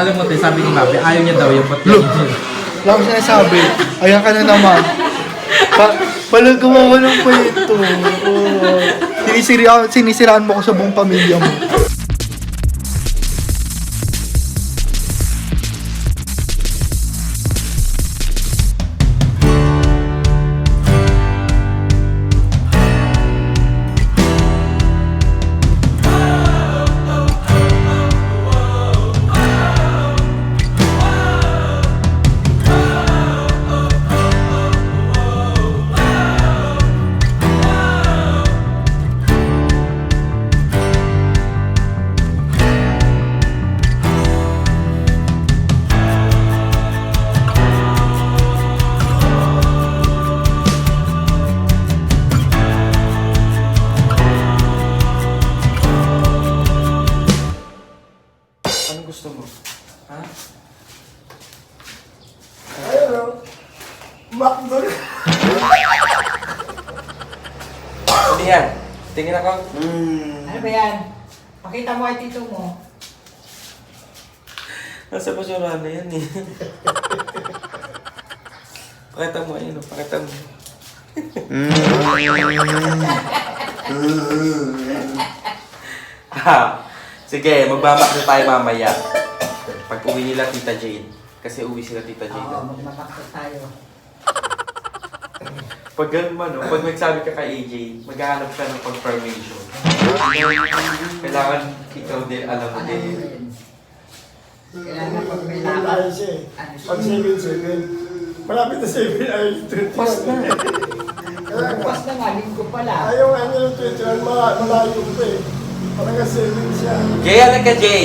Alam mo, sabi ni Mabe, ayaw niya daw yung patlo. Wala ko sinasabi. Ayan ka na naman. Palagawa lang pa ito. Sinisiraan mo ko sa buong pamilya mo. Anong gusto mo? Ha? Ayun o. McDo. Ano yan? Tingin ako. Ano ba yan? Pakita mo ay tito mo. Nasa basura na yan eh. Pakita mo, ayun o. Pakita mo. Sige, magbamak na tayo mamaya. Pag uwi nila Tita Jade. Kasi uwi sila Tita Jade. Oo, magmapakta tayo. Pag ganun man, no? Pag nagsabi ka kay AJ, maghahanap ka ng confirmation. Kailangan ikaw din, alam mo Ano din. yun? Kailangan pag may Ayun lakad. siya eh. Ano siya? Pag 7-7. Malapit na 7 ay 21. Pas na. Pas na nga, linggo pala. Ayaw nga niya ng 21. Malayo pa eh. Parang 7 siya. Jay, ano ka, Jay?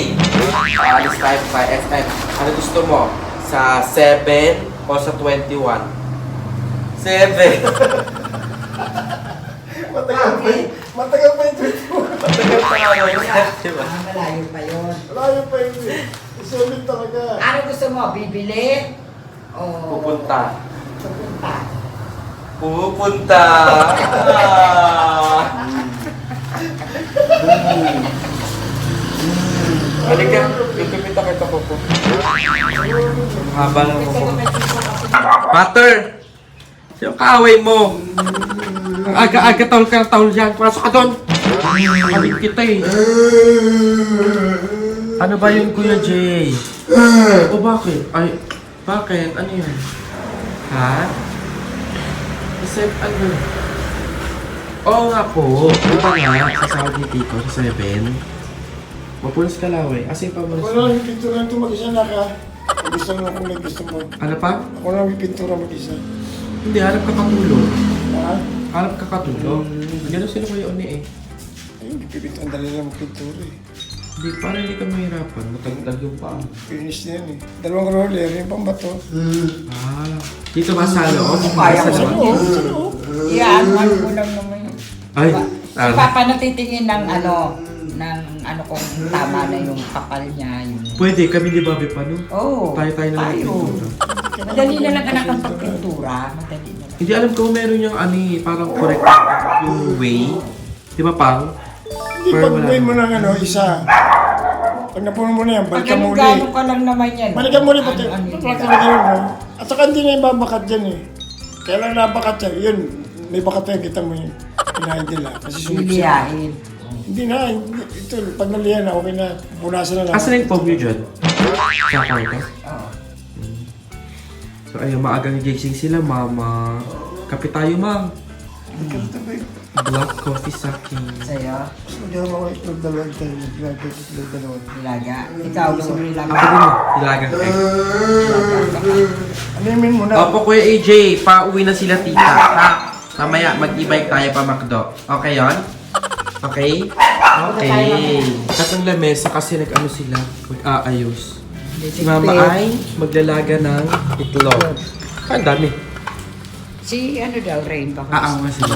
Alis tayo sa SM. Ano gusto mo? Sa 7 o sa 21? 7. Matagal pa eh. Matagal pa yung 21. Matagal pa nga yun. Diba? Malayo pa yun. Malayo pa yun eh. 7 talaga. Ano gusto mo? Bibili? O Pupunta. pupunta? Pupunta. Halika, pipipita kita po po. Haba lang Kasi po. kung may tito kasi Pater! Sino kaaway mo? Ang aga-aga taul ka ng taul dyan. Pasok ka doon! Kamit kita eh. Ano ba yun, Kuya Jay? O bakit? Ay, bakit? Ano yun? Ha? Kasi ano? Oo nga po. Diba nga, sasawad ni Tito sa 7. Mapunas ka laway. Asin pa mo. Ako lang yung pintura nito mag-isa na ka. Gusto mo kung may gusto mo. Ano pa? Ako lang yung pintura mag-isa. Hindi, harap ka katulong. Ha? Harap ka katulong. Ganun sila kayo ni eh. Ayun, pipinturan dali lang mag-pintura eh. Hindi, para hindi ka mahirapan. Matagdag yung paa. Finish na yan eh. Dalawang roller, yung pambato. Ah. Dito ba sa loob? Kaya ko Sa sa loob? loob. Iyan, ano mo lang naman yun. Ay, Si Papa natitingin ng ano kung tama na yung kapal niya. Yung... Pwede, kami ni Bobby pa, no? Oo. Tayo na lang tayo. pintura. Madali na lang anak ang pagpintura. Madali na lang. Hindi alam ko meron yung ano eh, parang correct yung way. Di ba pang? Hindi, Pero pag wala gawin na. mo ng ano, isa. Pag napuno mo na yan, Pag balikan mo gano'n ulit. ka lang naman yan. Balikan mo ulit, pati. Ano yun? Pag talaga yun, no? At saka hindi na yung babakat dyan eh. Kaya lang nabakat yan, yun. May bakat yan, kita mo yun. Pinahin nila. Kasi sumip siya. Liliyahin. Hindi na, ito, pag nalihan na, okay na. Punasan na lang. Asan na yung phone nyo dyan? Sa kwarto? Oo. So ayun, maagang gising sila, mama. Kape tayo, ma'am. Ganito ba yun? Black coffee sa akin. Sa'yo, Mas magkakaroon ako itlog dalawang tayo. Itlog dalawang. nilaga. Ikaw, gusto mo nilaga. Ako din, nilagang egg. Animin mo na. Opo, Kuya AJ, pauwi na sila tita. Ha? Mamaya, mag-e-bike tayo pa McDo. Okay yon? Okay? Okay. Katong lamesa kasi nag-ano sila, mag-aayos. Si Mama ay maglalaga ng itlog. Ang dami. Si ano daw, Rain, baka. Aawa sila.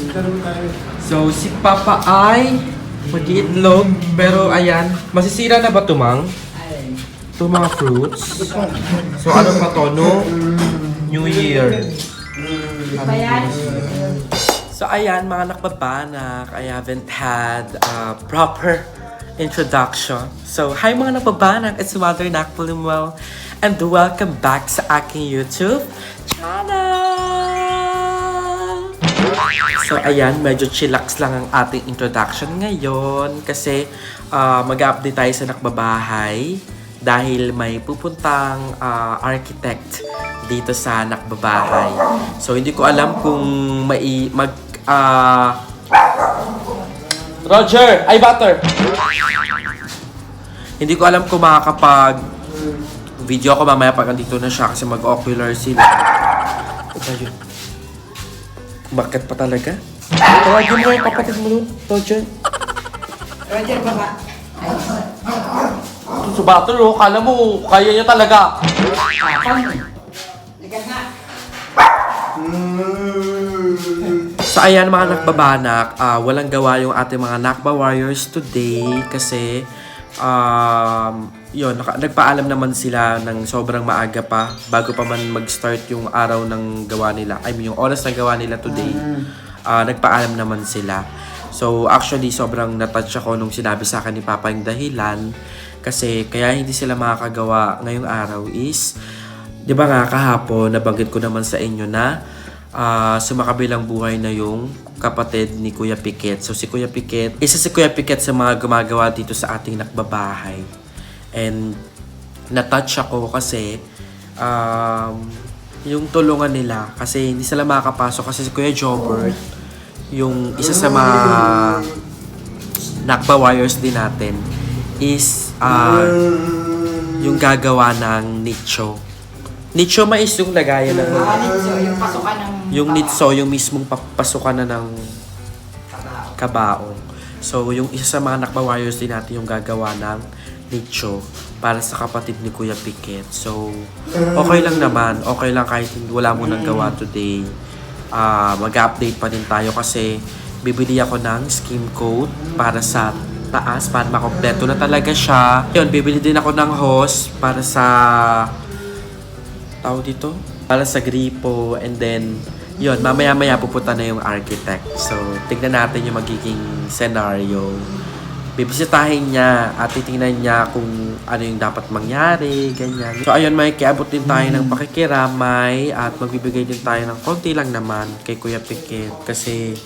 Dalawang tayo. So, si Papa ay mag-iitlog. Pero ayan, masisira na ba ito, Mang? Ay, Ito mga fruits. So, ano pa to, no? New Year. ba yan? So ayan mga nakbabanak, I haven't had proper introduction. So, hi mga napabanag, it's Mother Nakpulimuel and welcome back sa aking YouTube channel! So, ayan, medyo chillax lang ang ating introduction ngayon kasi mag-update tayo sa nakbabahay dahil may pupuntang architect dito sa nakbabahay. So, hindi ko alam kung Roger! Ay, Butter! Hindi ko alam kung makakapag video ako mamaya pag andito na siya kasi mag-ocular sila. Ano ba yun? Bakit pa talaga? Tawagin mo yung kapatid mo nun, Roger. Roger, baba. Ito sa Butter, oh. Kala mo, kaya niya talaga. Liga nga. So ayan mga nakbabanak, walang gawa yung ating mga Nakba Warriors today kasi yun, nagpaalam naman sila ng sobrang maaga pa bago pa man mag-start yung araw ng gawa nila. I mean yung oras na gawa nila today, nagpaalam naman sila. So actually sobrang natouch ako nung sinabi sa akin ni Papa yung dahilan kasi kaya hindi sila makakagawa ngayong araw is, di ba nga kahapon nabanggit ko naman sa inyo na sumakabilang buhay na yung kapatid ni Kuya Piquet. So si Kuya Piquet, isa si Kuya Piquet sa mga gumagawa dito sa ating nakbabahay. And natouch ako kasi yung tulungan nila kasi hindi sila makakapasok kasi si Kuya Jobert, yung isa sa mga Nakba Warriors din natin is yung gagawa ng nicho. Nicho mais yung lagayan ng Nitso, yung pasukan ng... yung nitso, yung mismong pasukan na ng kabaong. So, yung isa sa mga Nakba Warriors din natin yung gagawa ng nicho para sa kapatid ni Kuya Piquet. So, okay lang naman. Okay lang kahit wala mo nang gawa today. Mag-update pa din tayo kasi bibili ako ng skim coat para sa taas para makompleto na talaga siya. Yun, bibili din ako ng hose para sa tao dito para sa gripo and then yun, mamaya-maya pupunta na yung architect. So, tignan natin yung magiging scenario. Bibisitahin niya at titingnan niya kung ano yung dapat mangyari, ganyan. So, ayun, may kiabot din tayo ng pakikiramay at magbibigay din tayo ng konti lang naman kay Kuya Piquet kasi,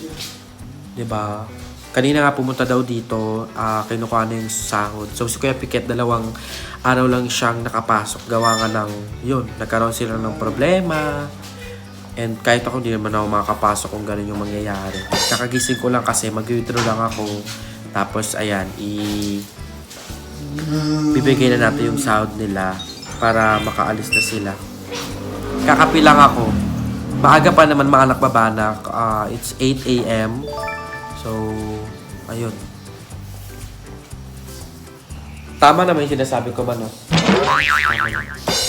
di ba, kanina nga pumunta daw dito, kinukuha na yung sahod. So, si Kuya Piquet, 2 araw lang siyang nakapasok. Gawa nga ng, yun, nagkaroon sila ng problema. And kahit ako, hindi naman ako makakapasok kung gano'n yung mangyayari. Kakagising ko lang kasi, mag-withdraw lang ako. Tapos, ayan, bibigay na natin yung sahod nila para makaalis na sila. Kakapi lang ako. Maaga pa naman mga nakbabanak. It's 8 a.m. So, ayun. Tama naman yung sinasabi ko ba, no?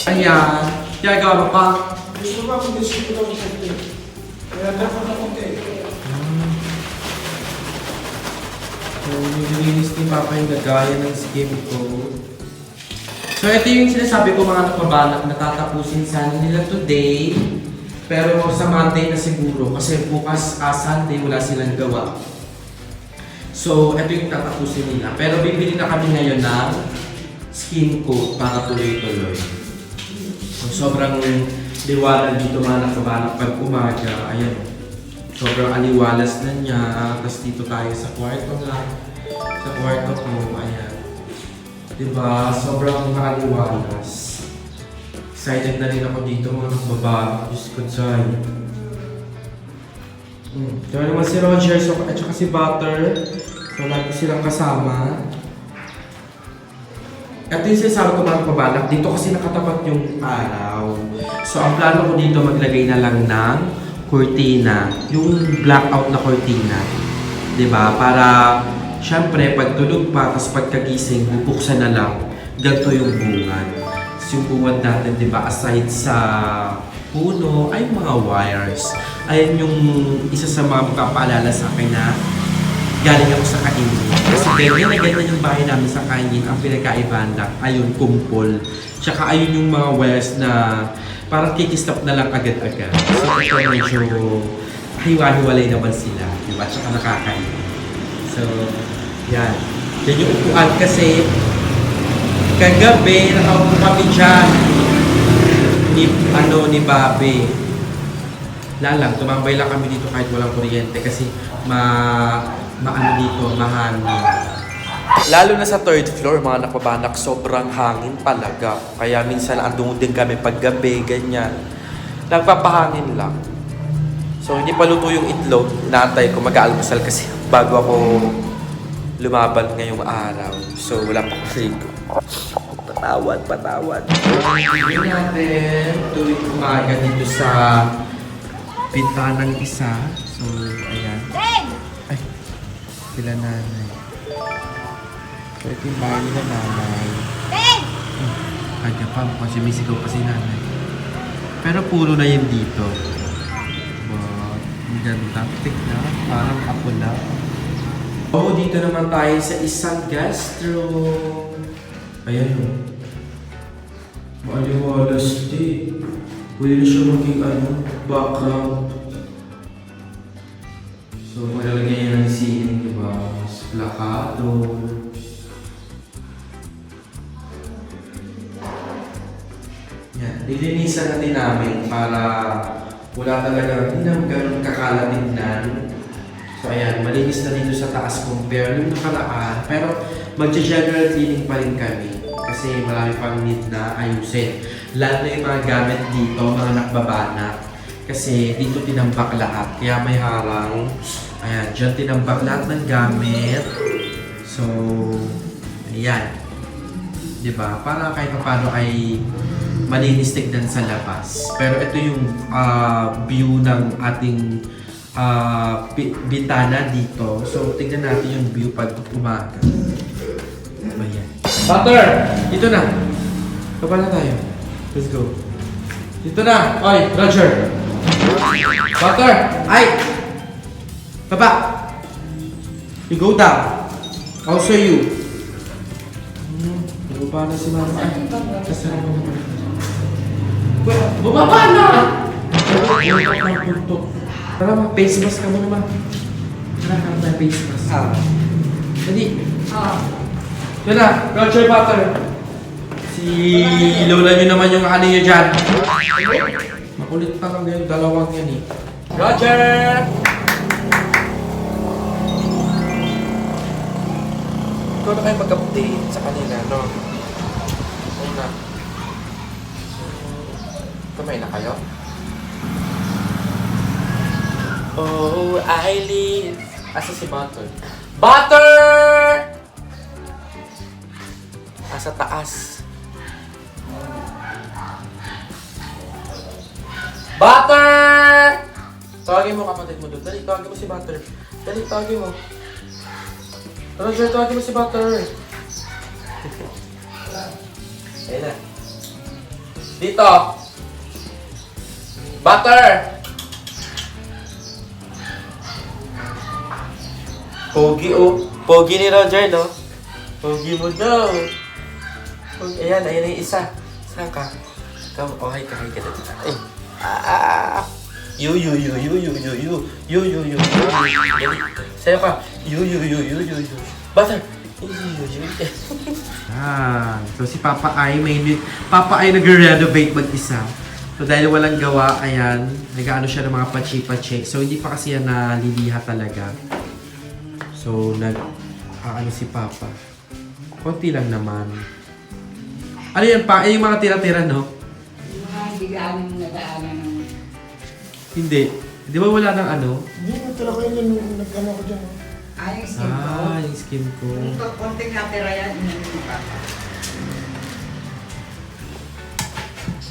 Ayan. Ginagawa mo pa? Gusto ba kung gusto ko lang sa ito? Kaya dapat na konti. So, nililinis ni Papa yung gagaya ng skim ko. So, ito yung sinasabi ko mga nakbabanak na tatapusin sana nila today. Pero sa Monday na siguro kasi bukas Sunday wala silang gawa. So, ito yung tatapusin nila. Pero bibili na kami ngayon ng skin coat para tuloy-tuloy. So, sobrang liwanag dito mga nakabanak pag umaga. Ayan. Sobrang aliwalas na niya. Tapos dito tayo sa kwarto lang. Sa kwarto ko. Ayan. Diba? Sobrang aliwalas. Excited na rin ako dito mga nakabanak. Diyos ko dyan. Ito naman si Roger at saka si Butter. So, lagi silang kasama. Ito yung sinasabi ko mga pabalak. Dito kasi nakatapat yung araw. So, ang plano ko dito maglagay na lang ng kurtina. Yung blackout na kurtina. Diba? Para, syempre, pag tulog pa, tapos pagkagising, bubuksan na lang. Ganito yung bungad. So, yung bungad natin, diba? Aside sa puno, ay mga wires. Ayun yung isa sa mga magpapaalala sa akin na galing ako sa Kaingin. Kasi ganyan na ganyan yung bahay namin sa Kaingin. Ang pinagkaibahan lang, ayun, kumpol. Tsaka ayun yung mga wires na parang kikistop na lang agad-agad. So ito medyo hiwa-hiwalay naman sila. Diba? Tsaka nakakain. So, yan. Yan yung upuan kasi kagabi nakaupo kami dyan ni Bobby. Lalang, tumambay lang kami dito kahit walang kuryente kasi maano dito, mahangin. Lalo na sa third floor, mga nakbabanak, sobrang hangin talaga. Kaya minsan andun din kami paggabi, ganyan. Nagpapahangin lang. So, hindi pa luto yung itlog. Inaantay ko mag-aalmusal kasi bago ako lumaban ngayong araw. So, wala pa kasi ko. Patawad. Hindi natin tuwing umaga dito sa bintanang isa. So, ayan. Ay, sila nanay. So, ito yung bahay nila nanay. Kanya pa, kasi may sigaw pa si nanay. Pero puro na yun dito. Wow, ang ganda. Tignan, parang ako na. Oh, dito naman tayo sa isang guest room. Ayan o. Maliwalas din. Pwede na siya maging background. So, malalagyan niya ng ceiling, diba? Mas plakado. Yan. Lilinisan natin namin para wala talaga, hindi naman ganun kakalatignan. So, ayan, malinis na dito sa taas compare nung nakaraan. Pero, mag-general cleaning pa rin kami. Kasi marami pang need na ayusin. Lalo na yung mga gamit dito, mga nakbabanak. Kasi dito tinambak lahat. Kaya may harang. Ayan, dyan tinambak lahat ng gamit. So, ayan. Diba? Para kahit paano ay malinis tignan sa labas. Pero ito yung view ng ating bitana dito. So, tignan natin yung view pag umaga. Ayan. Butter! Dito na! Baba na tayo. Let's go. Dito na! Oy, Roger! Butter! Ay! Baba! You go down. Also you. Baba na si mama. Ay, kasama mo naman. Bumaba na! Tara ma, face mask ka muna ma. Tara ka na face mask. Dali. Yan na, Roger Butter. Si Lola nyo naman yung ano nyo dyan. Makulit pa lang yung dalawang yan eh. Roger! Ikaw na kayo mag-update sa kanila, no? Ayun na. Kumain na kayo? Oh, Eileen! Asa si Butter? Butter! Asa taas. Butter! Tawagin mo kapatid mo doon. Dali, tawagin mo si Butter. Dali, tawagin mo. Roger, tawagin mo si Butter. Ayun na. Dito. Butter! Pogi oh. Pogi ni Roger, no? Pogi mo daw. Ayan, ayan yung isa. Saan ka? Ikaw, oh, hi ka dito. Ay. You. Sa'yo ka. You. Butter. So si Papa ay nag-renovate mag-isa. So dahil walang gawa, ayan, nag-ano siya ng mga pachi-pachi. So hindi pa kasi yan naliliha talaga. So ano si Papa. Konti lang naman. Ano yan pa? Yung mga tira-tira, no? Yung mga hindi gaano nagdaanan ng... Hindi. Di ba wala ng ano? Hindi, natala ko yun yung nag-ano ko dyan. Yung skin ko. Yung skin ko. Kung konting natira yan, inanin mo pa.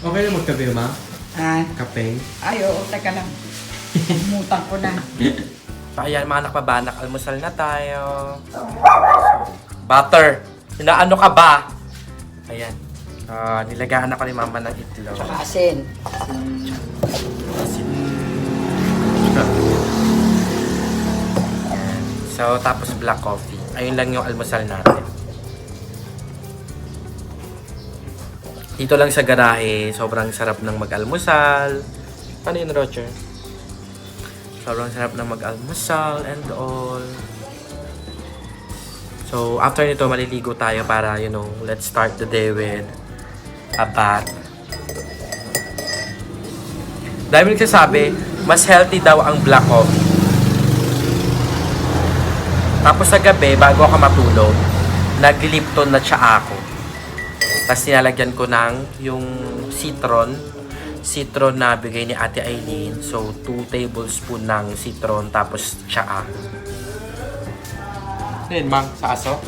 Okay na magkape, ma? Ah, Kape? ay, oo, teka lang. Mutang ko na. Ayan, mga nakpabanak, almusal na tayo. Butter! Inaano ka ba? Ayan. Nilagaan ako ni mama ng itlog. Tsaka asin. So, tapos black coffee. Ayun lang yung almusal natin. Dito lang sa garahe, sobrang sarap ng mag-almusal. Paano yun, Roger? Sobrang sarap ng mag-almusal and all. So, after nito, maliligo tayo para, you know, let's start the day with a bath. Dahil nagsasabi, mas healthy daw ang black coffee. Tapos sa gabi, bago ako matulog, nag-Lipton na tsa ako. Tapos nilalagyan ko ng yung citron na bigay ni Ate Aileen. So, 2 tablespoon ng citron, tapos tsaa. Ngayon, Mang, sa aso?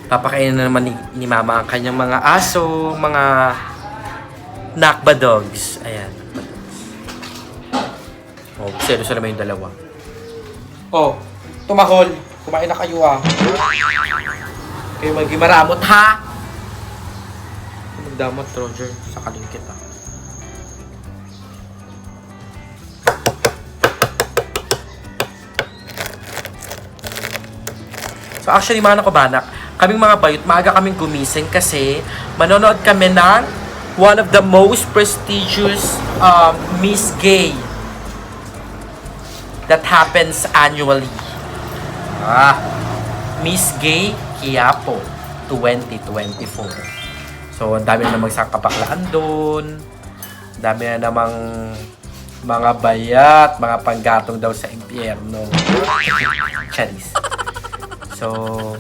Papakainin na naman ni Mama ang kanyang mga aso, mga nakba dogs. Ayan. Oh, seryoso naman yung dalawa. Oh, tumahol. Kumain na kayo ah. Kayo magimaramot ha? Magdamot, Roger. Sakalin kita. So actually mga nakabanak, kaming mga bayot, maaga kaming gumising kasi manonood kami ng one of the most prestigious Miss Gay that happens annually. Miss Gay Quiapo 2024. So, ang dami na namang sakapaklaan doon. Dami na namang mga bayat, mga panggatong daw sa impyerno. Charis. So,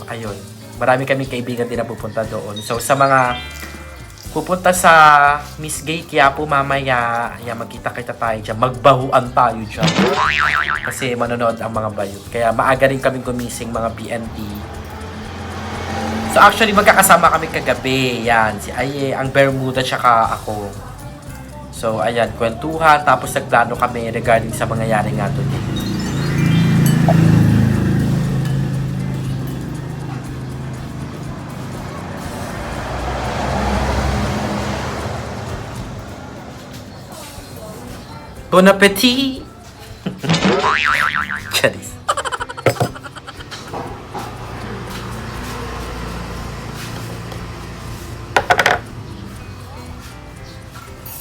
ayun. Marami kaming kaibigan din na pupunta doon. So, sa mga pupunta sa Miss Gay Quiapo mamaya, magkita-kita tayo dyan. Magbahuan tayo dyan. Kasi manonood ang mga bayot. Kaya maaga rin kaming gumising mga PNT. So actually magkakasama kami kagabi. Yan, si Aye, ang Bermuda, tsaka ako. So ayan, kwentuhan. Tapos nagplano kami regarding sa mangyayari nga doon. Bon appetit! Charis.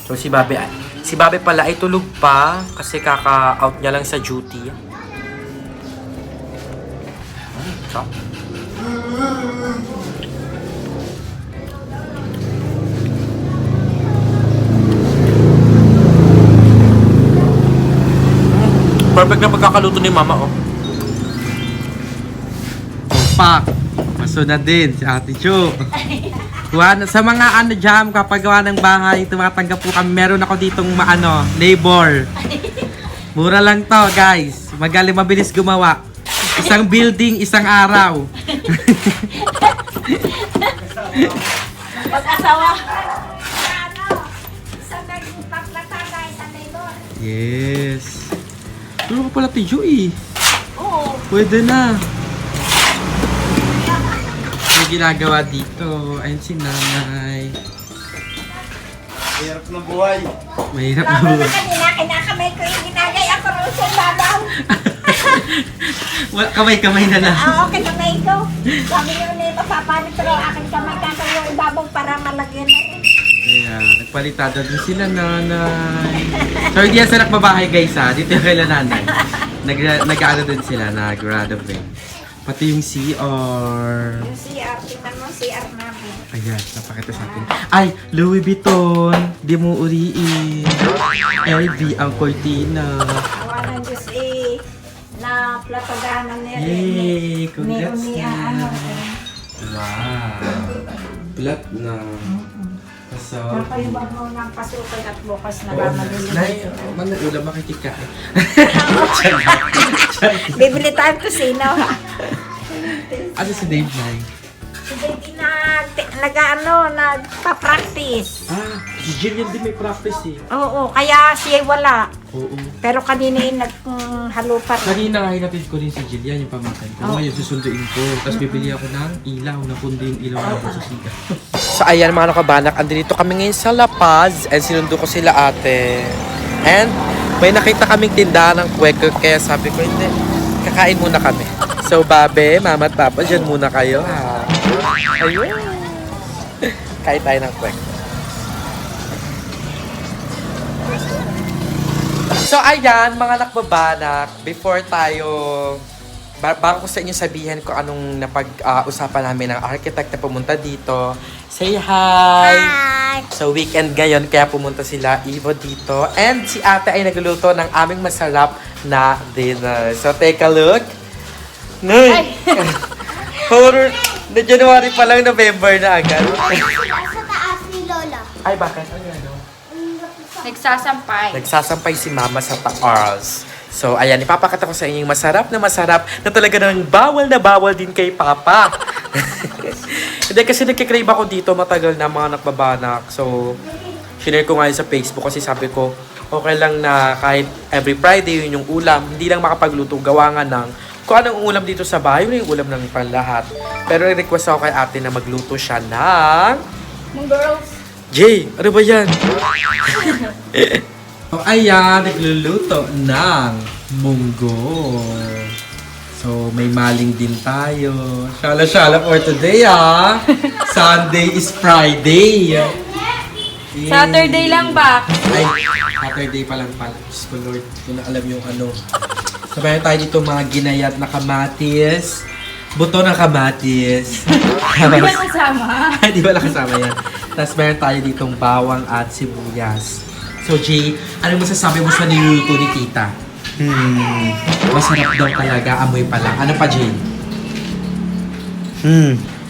So si Bobby pala ay tulog pa kasi kaka-out niya lang sa duty. So, perfect na pagkakaluto ni Mama, oh. Pak! Maso na din si Ate Cho. Sa mga jam, kapag gawa ng bahay, tumatanggap po kami. Meron ako ditong labor. Mura lang to, guys. Magaling, mabilis gumawa. Isang building, isang araw. Mag-asawa. Isang naging paglataga, isang labor. Yes. Tulong ko pala tiyo eh. Oo. Pwede na. May ginagawa dito. Ayun si Nanay. Hirap ng buhay. Mahirap na Lalo na buhay. kanina, kinakamay ko yung ginagay ako rin sa babaw. Kamay-kamay na lang. Oo, kinamay ko. Sabi niyo ulit, mapapalit pero aking kamay kakayo yung ibabaw para malagyan na rin. Kaya, nagpalitada din sila, Nanay. So, hindi yan sa nakbabahay, guys, ha. Dito yung kaila Nanay. Nag-ano din sila, nag-renovate. Pati yung CR. Yung CR, tingnan mo CR namin. Ayan, napakita sa atin. Ay, Louis Vuitton. Di mo uriin. LV ang cortina. Awa ng Diyos na plataganan nila. Yay! Congrats Ni na. Wow. Plat na. So, Napayubad mo ng pasukan at bukas na mamalinig. Nay, ulam makitika. Bibili tayo kusino. Ano si Dave, Nay? Si Baby nagpa-practice. Si Jillian din may practice eh. Oo, kaya siya wala. Oo. Pero kanina yung naghalupan. Kanina nga hinatid ko rin si Jillian yung pamangkin ko. Ngayon susunduin ko. Tapos bibili ako ng ilaw na kundi yung ilaw na sa siga. So ayan mga kabanak, andito kami ngayon sa La Paz and sinundo ko sila ate. And may nakita kaming tindahan ng Quaker kaya sabi ko hindi, kakain muna kami. So babe, mama at papa, dyan muna kayo ha. Ayun. Kain tayo ng Quaker. So ayan mga nakbabanak, before tayo bago ko sa inyo sabihin ko anong napag-usapan namin ng architect na pumunta dito. Say hi! So, weekend ngayon, kaya pumunta sila Ivo dito. And si ate ay nagluluto ng aming masarap na dinner. So, take a look. Nay! Horror! Na January pa lang, November na agad. Sa taas ni Lola. Ay, bakit? Ano yan, no? Nagsasampay. Nagsasampay si Mama sa taas. So, ayan, ipapakita ko sa inyo yung masarap na talaga nang bawal na bawal din kay Papa. Hindi, kasi nagkikrave ako dito matagal na mga nakbabanak. So, shinare ko nga yun sa Facebook kasi sabi ko, okay lang na kahit every Friday yun yung ulam. Hindi lang makapagluto, gawa nga ng kung anong ulam dito sa bahay, yun yung ulam ng panlahat. Pero request ako kay ate na magluto siya ng... Mga girls. Jay, ano ba yan? So, ayan, nagluluto ng munggo. So, may maling din tayo. Shala-shala for today, ah. Sunday is Friday. Eh. Saturday lang ba? Ay, Saturday pa lang pala. Diyos ko, Lord. Hindi ko na alam yung ano. Sabayan tayo dito mga ginayat na kamatis. Buto ng kamatis. Hindi ba kasama? Di ba lang kasama yan? Tapos meron tayo ditong bawang at sibuyas. So, Jay, ano masasabi mo sa niluluto ni Tita? Masarap daw talaga. Amoy pa lang. Ano pa, Jay?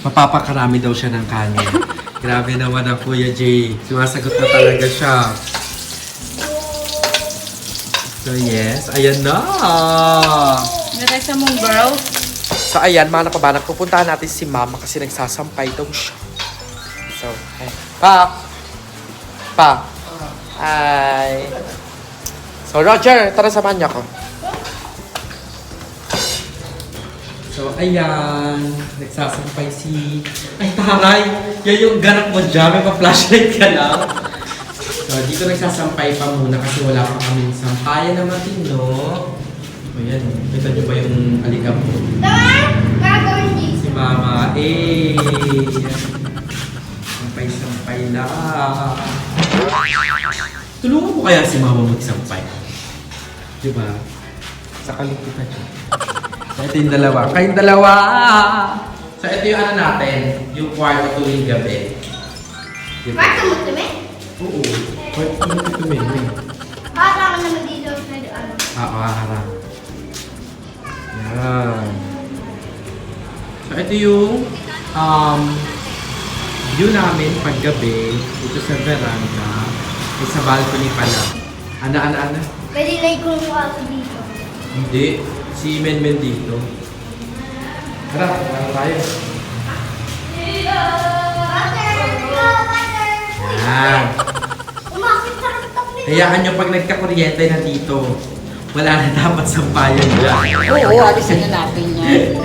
Mapapakarami daw siya ng kanin. Grabe naman ang Kuya Jay. Sumasagot na talaga siya. So, yes. Ayan na! Niresa mong girls. So, ayan, mga napabanak, pupuntahan natin si Mama kasi nagsasampay daw siya. So, ay. Pa! Hi! So, Roger, tara samahan niyo ako. So, ayan, nagsasampay si... Ay, taray! Yan yung ganap mo dyan, may pa-flashlight ka lang. So, dito nagsasampay pa muna kasi wala pa kaming sampayan na matino. Ayan, kita niyo ba yung alikab ko? Gagawin din. Si Mama, sampay-sampay lang. Tulungan mo kaya si Mama magsampay? Diba? Sa kalupitan siya. So, ito yung dalawa. Kayong dalawa! So, ito yung ano natin, yung kwarto tuwing gabi. Diba? Bakit mo tumi? Oo. Kwarto tuwing gabi. Bata ka naman dito sa ano. Harap. Yan. So, ito yung view namin paggabi dito sa veranda. Ay, sa balcony pala. Ana. Pwede na ikong ako dito. Hindi. Si Men dito. Tara tayo. Yan. Umakit sa katok nito. Hayaan nyo pag nagka-kuryente na dito. Wala na dapat sampayan dyan. Oo, alisin na natin yan.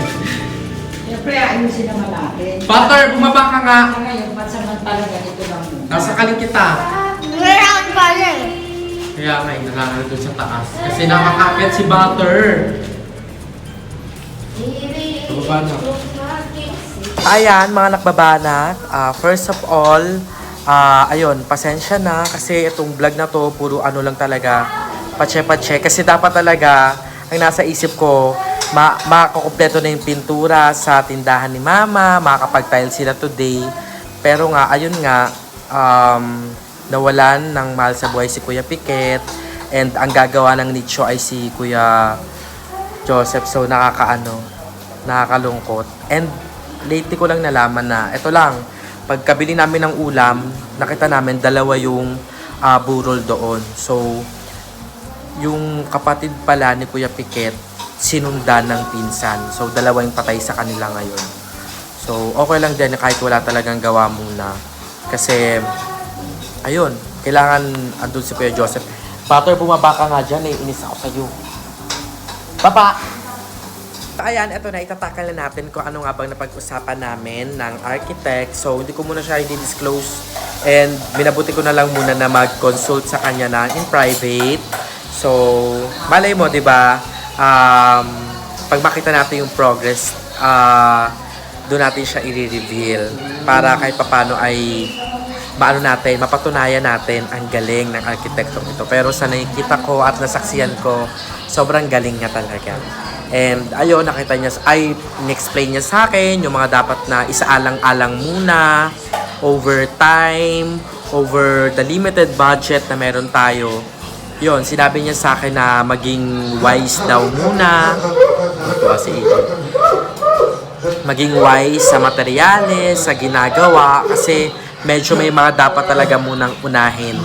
Siyempre, ayusin naman natin. Butter, bumaba ka nga. Ngayon, pansamantala ganito lang muna. Nasa kaling kita. Meron pa rin. Kaya nga, nangangal doon sa taas. Kasi nakakakit si Butter. Baba na. Ayan, mga nakbabanak. First of all, ayun, pasensya na. Kasi itong vlog na to, puro ano lang talaga, pache-pache. Kasi dapat talaga, ang nasa isip ko, makakumpleto na yung pintura sa tindahan ni Mama, makakapag-tile sila today. Pero nga, ayun nga, nawalan ng mahal sa buhay si Kuya Piket. And ang gagawa ng nicho ay si Kuya Joseph. So, nakakalungkot. And lately ko lang nalaman na, ito lang, pagkabili namin ng ulam, nakita namin dalawa yung burol doon. So, yung kapatid pala ni Kuya Piket, sinundan ng pinsan. So, dalawa yung patay sa kanila ngayon. So, okay lang din kahit wala talagang gawa muna. Kasi, ayun, kailangan andun si Kuya Joseph. Butter, bumaba ka nga dyan, inis ako sa'yo. Baba! Ayan, eto na, itatakal na natin kung ano nga bang napag-usapan namin ng architect. So, hindi ko muna siya i-disclose. And, minabuti ko na lang muna na mag-consult sa kanya na in private. So, malay mo, di ba? Pag makita natin yung progress, doon natin siya i-reveal. Para kahit papano ay mapatunayan natin ang galing ng architektong ito. Pero sa nakikita ko at nasaksiyan ko, sobrang galing nga talaga. And ayun, nakita niya, in-explain niya sa akin yung mga dapat na isaalang-alang muna, over time, over the limited budget na meron tayo. Yun, sinabi niya sa akin na maging wise daw muna. Ito si AJ. Maging wise sa materyales, sa ginagawa, kasi medyo may mga dapat talaga munang unahin.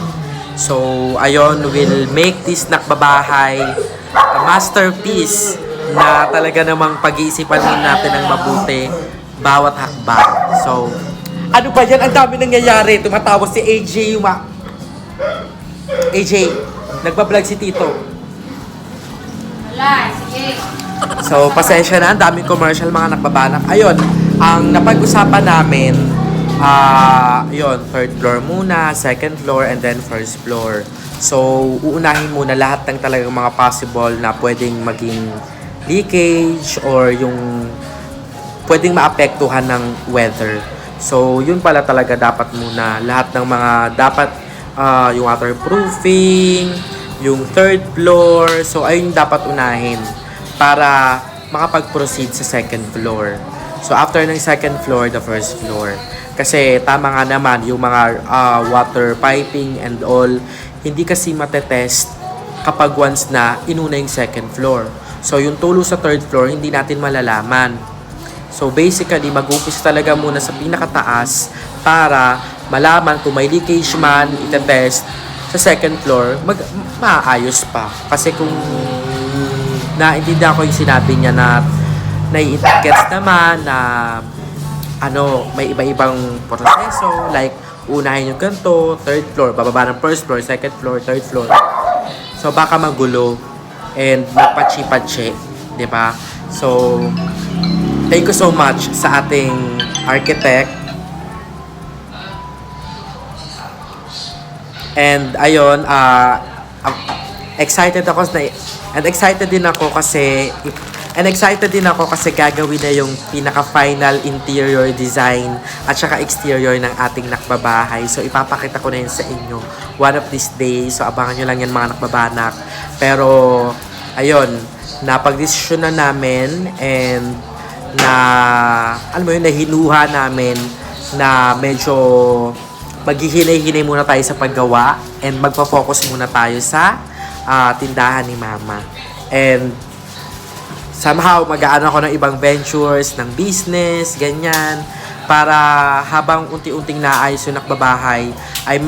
So, ayun, we'll make this nakbabahay a masterpiece na talaga namang pag-iisipan din natin ng mabuti bawat hakbang. So, ano ba yan? Ang dami nangyayari. Tumatawa si AJ. AJ, nagpa-vlog si Tito. Wala, sige. So, pasensya na. Ang daming commercial mga nakbabanak. Ayun, ang napag-usapan namin, yun, third floor muna, second floor, and then first floor. So, uunahin muna lahat ng talagang mga possible na pwedeng maging leakage or yung pwedeng maapektuhan ng weather. So, yun pala talaga dapat muna. Lahat ng mga dapat, yung waterproofing, yung third floor. So, ayun yung dapat unahin para makapag-proceed sa second floor. So, after ng second floor, the first floor. Kasi tama nga naman, yung mga water piping and all, hindi kasi matetest kapag once na inuna yung second floor. So, yung tulo sa third floor, hindi natin malalaman. So, basically, mag-umpisa talaga muna sa pinakataas para malaman kung may leakage man, itetest sa second floor, maayos pa. Kasi kung naintindihan ko yung sinabi niya na nai-gets naman na may iba-ibang proseso, like unahin yung ganito, third floor, bababa ng first floor, second floor, third floor. So, baka magulo and magpachi-pachi, di ba? So, thank you so much sa ating architect. And ayun, excited din ako kasi gagawin na yung pinaka-final interior design at saka exterior ng ating nakbabahay. So, ipapakita ko na yun sa inyo one of these days. So, abangan nyo lang yan mga nakbabanak. Pero, ayun, napag-desisyon na namin and nahinuha namin na medyo maghihinay-hinay muna tayo sa paggawa and magpa-focus muna tayo sa tindahan ni Mama. And somehow, mag-aano ako ng ibang ventures, ng business, ganyan, para habang unti-unting naayos yung nakbabahay, ay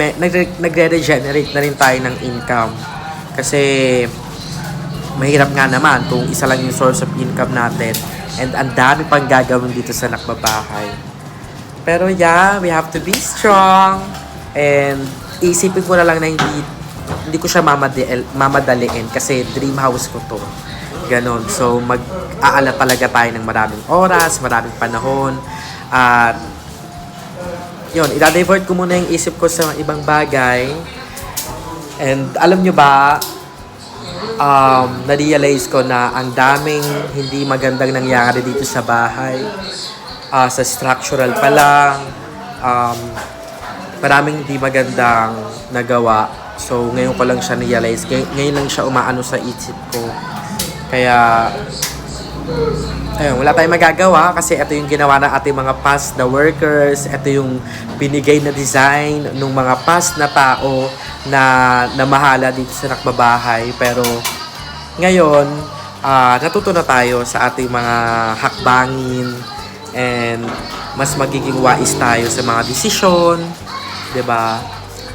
nagre-regenerate na rin tayo ng income. Kasi, mahirap nga naman kung isa lang yung source of income natin and ang dami pang gagawin dito sa nakbabahay. Pero yeah, we have to be strong and isipin ko na lang na hindi ko siya mamadaliin kasi dream house ko to. Ganon. So, mag-aala talaga tayo ng maraming oras, maraming panahon. At, yun, i-divert ko muna yung isip ko sa ibang bagay. And, alam nyo ba, na-realize ko na ang daming hindi magandang nangyari dito sa bahay. Sa structural pa lang, maraming hindi magandang nagawa. So, ngayon ko lang siya na-realize. Ngayon lang siya umaano sa isip ko. Kaya, ayun, wala tayong magagawa kasi ito yung ginawa ng ating mga past na workers, ito yung binigay na design ng mga past na tao na namahala dito sa nakbabahay. Pero, ngayon, natuto na tayo sa ating mga hakbangin and mas magiging wais tayo sa mga desisyon, 'di ba?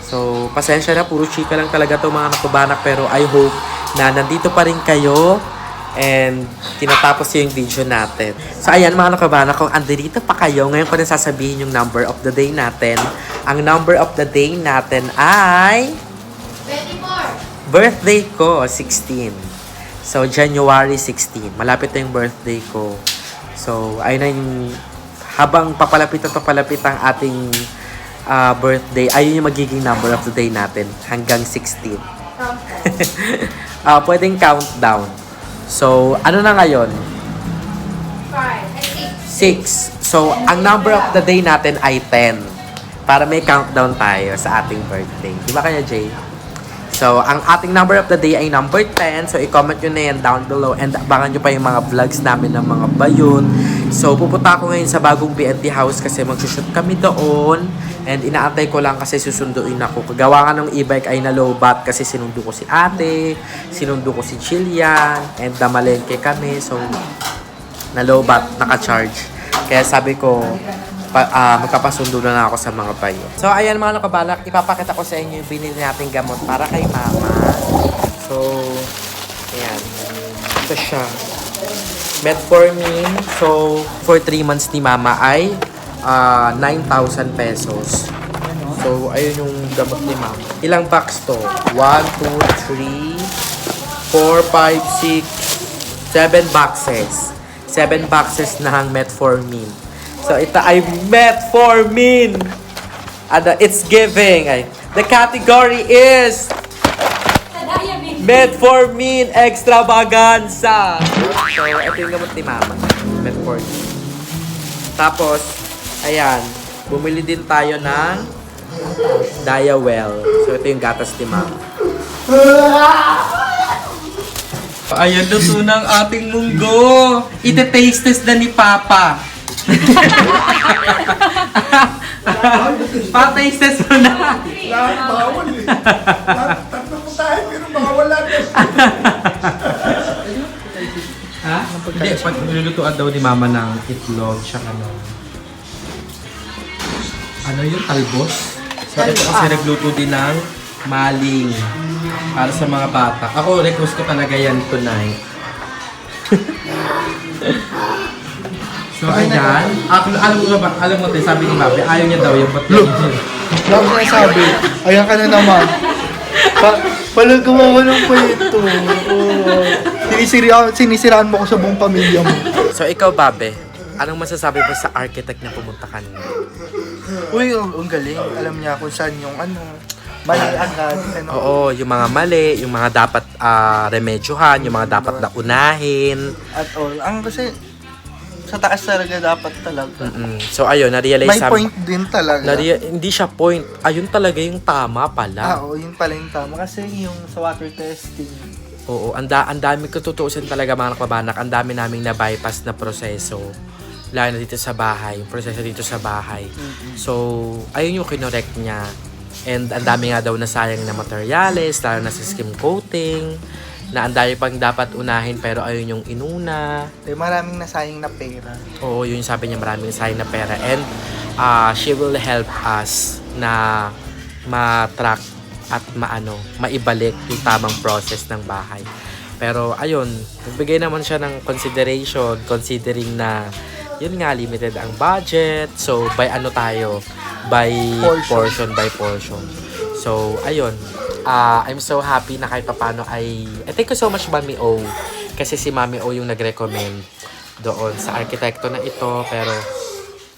So, pasensya na, puro chika lang talaga to mga nakbabanak, pero I hope na nandito pa rin kayo and tinatapos yung video natin. So, ayan mga nakabana, kung andito pa kayo, ngayon ko na sasabihin yung number of the day natin. Ang number of the day natin ay 24. birthday ko, 16. So, January 16. Malapit na yung birthday ko. So, ayun na yung habang papalapit ang ating birthday, ayun yung magiging number of the day natin hanggang 16. Pwedeng countdown. So, ano na ngayon? 6. So, ang number of the day natin ay 10. Para may countdown tayo sa ating birthday. Di ba kaya, Jay? So, ang ating number of the day ay number 10. So, i-comment nyo na yan down below. And abangan nyo pa yung mga vlogs namin ng mga bayon. So, pupunta ako ngayon sa bagong BNT house kasi magsushoot kami doon. And inaantay ko lang kasi susunduin ako. Kagawa nga ng e-bike ay na-lowbat kasi sinundo ko si ate, sinundo ko si Chilian, and namalengke kami. So, na-lowbat, naka-charge. Kaya sabi ko, magpapasundo na ako sa mga bayo. So, ayan mga kabalak, ipapakita ko sa inyo yung binili nating gamot para kay mama. So, ayan. Ito siya. Metformin. So, for 3 months ni mama ay 9,000 pesos. So, ayun yung gamot ni mama. Ilang box to? 1, 2, 3, 4, 5, 6, 7 boxes. 7 boxes na ang metformin. So, ito ay metformin. It's giving. The category is metformin extravaganza. So, ito yung gamot ni mama. Metformin. Tapos, ayan. Bumili din tayo ng Diawell. So, ito yung gatas ni mama. Ayan, luto ng ating munggo. Ite-taste test na ni Papa. Pa-taste test mo na. Lahat bawal eh. Tatlo po tayo, pero bawal natin. Ha? Hindi, pag nilulutuan daw ni Mama ng itlog, siya ano yung talbos? So, ito kasi nagluto din ng maling para sa mga bata. Ako, request ko talaga yan tonight. So, ayan. Alam mo tayo, sabi ni Mabe, ayaw niya daw yung batlo. Lang ko sabi, ayan ka na naman. Palag gumawa ng kwento. Sinisiraan mo ko sa buong pamilya mo. So, ikaw, Babe, anong masasabi mo sa architect na pumunta kanina? Uy, ang galing. Alam niya kung saan yung mali agad. Oo, yung mga mali, yung mga dapat remedyohan, yung mga dapat na unahin. At all. Ang kasi, sa taas talaga dapat talaga. So, ayun, na-realize May point din talaga. hindi siya point. Ayun talaga yung tama pala. Oo, yun pala yung tama. Kasi yung sa water testing. Oo, ang dami ko tutuusin talaga mga kababanak. Ang dami naming na-bypass na proseso. Lalo na dito sa bahay. Yung proseso dito sa bahay. So, ayun yung kinorek niya. And ang dami nga daw na sayang na materyales, lalo na sa skim coating. Na ang dami pang dapat unahin pero ayun yung inuna. Maraming nasayang na pera. Oo, yun yung sabi niya, maraming sayang na pera. And she will help us na ma-track at maibalik yung tamang process ng bahay. Pero ayun, nagbigay naman siya ng consideration considering na yun nga, limited ang budget. So, by by portion by portion. So, ayun. I'm so happy na kahit papano ay... thank you so much, Mami O. Kasi si Mami O yung nag-recommend doon sa arkitekto na ito. Pero,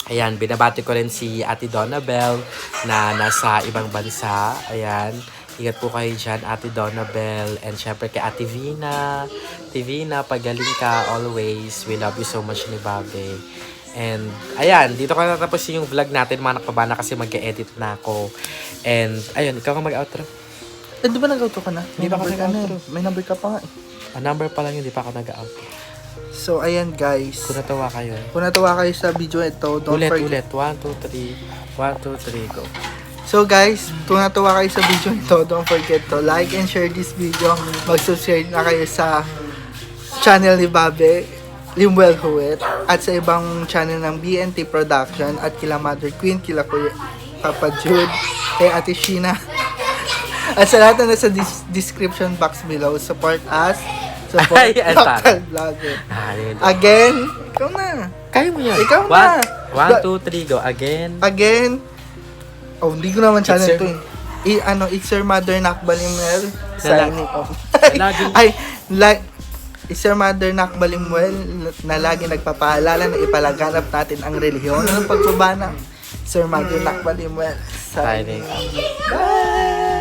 ayan, binabati ko rin si Ate Donabel na nasa ibang bansa. Ayan. Ingat po kayo dyan, Ate Donabel. And syempre kay Ate Vina. Ate Vina, pagaling ka always. We love you so much ni Babe. And, ayan, dito ka natapos yung vlog natin, mga nakabana, kasi mag-edit na ako. And, ayun, ikaw ka mag-outro. Di ba nag-auto ka na? Hindi pa ako nag-outro. May number ka pa nga eh. Number pa lang yun, di pa ako nag-outro. So, ayan guys. Kung natawa kayo. Kung natuwa kayo sa video ito, Ulit. 1, 2, 3. 1, 2, 3, go. So guys, kung natuwa kayo sa video ito, don't forget to like and share this video. Mag-subscribe na kayo sa channel ni Babe, Limuel Huwet, at sa ibang channel ng BNT Production, at kila Mother Queen, kila Kuya Papa Jude, kay Ate Sheena. At sa lahat na nasa description box below, support us, support Ay, local vlogger. Yun. Again, ikaw na. Kaya mo yan. Ikaw na. 1, 2, 3, go. Again. Oh, hindi ko naman channel It's to eh. It's your mother Nakbalimwell. Signing off. Laging- It's your mother Nakbalimwell na lagi nagpapaalala na ipalaganap natin ang relihiyon ng pagbabana. Sir Mother Nakbalimwell. Signing off. Bye!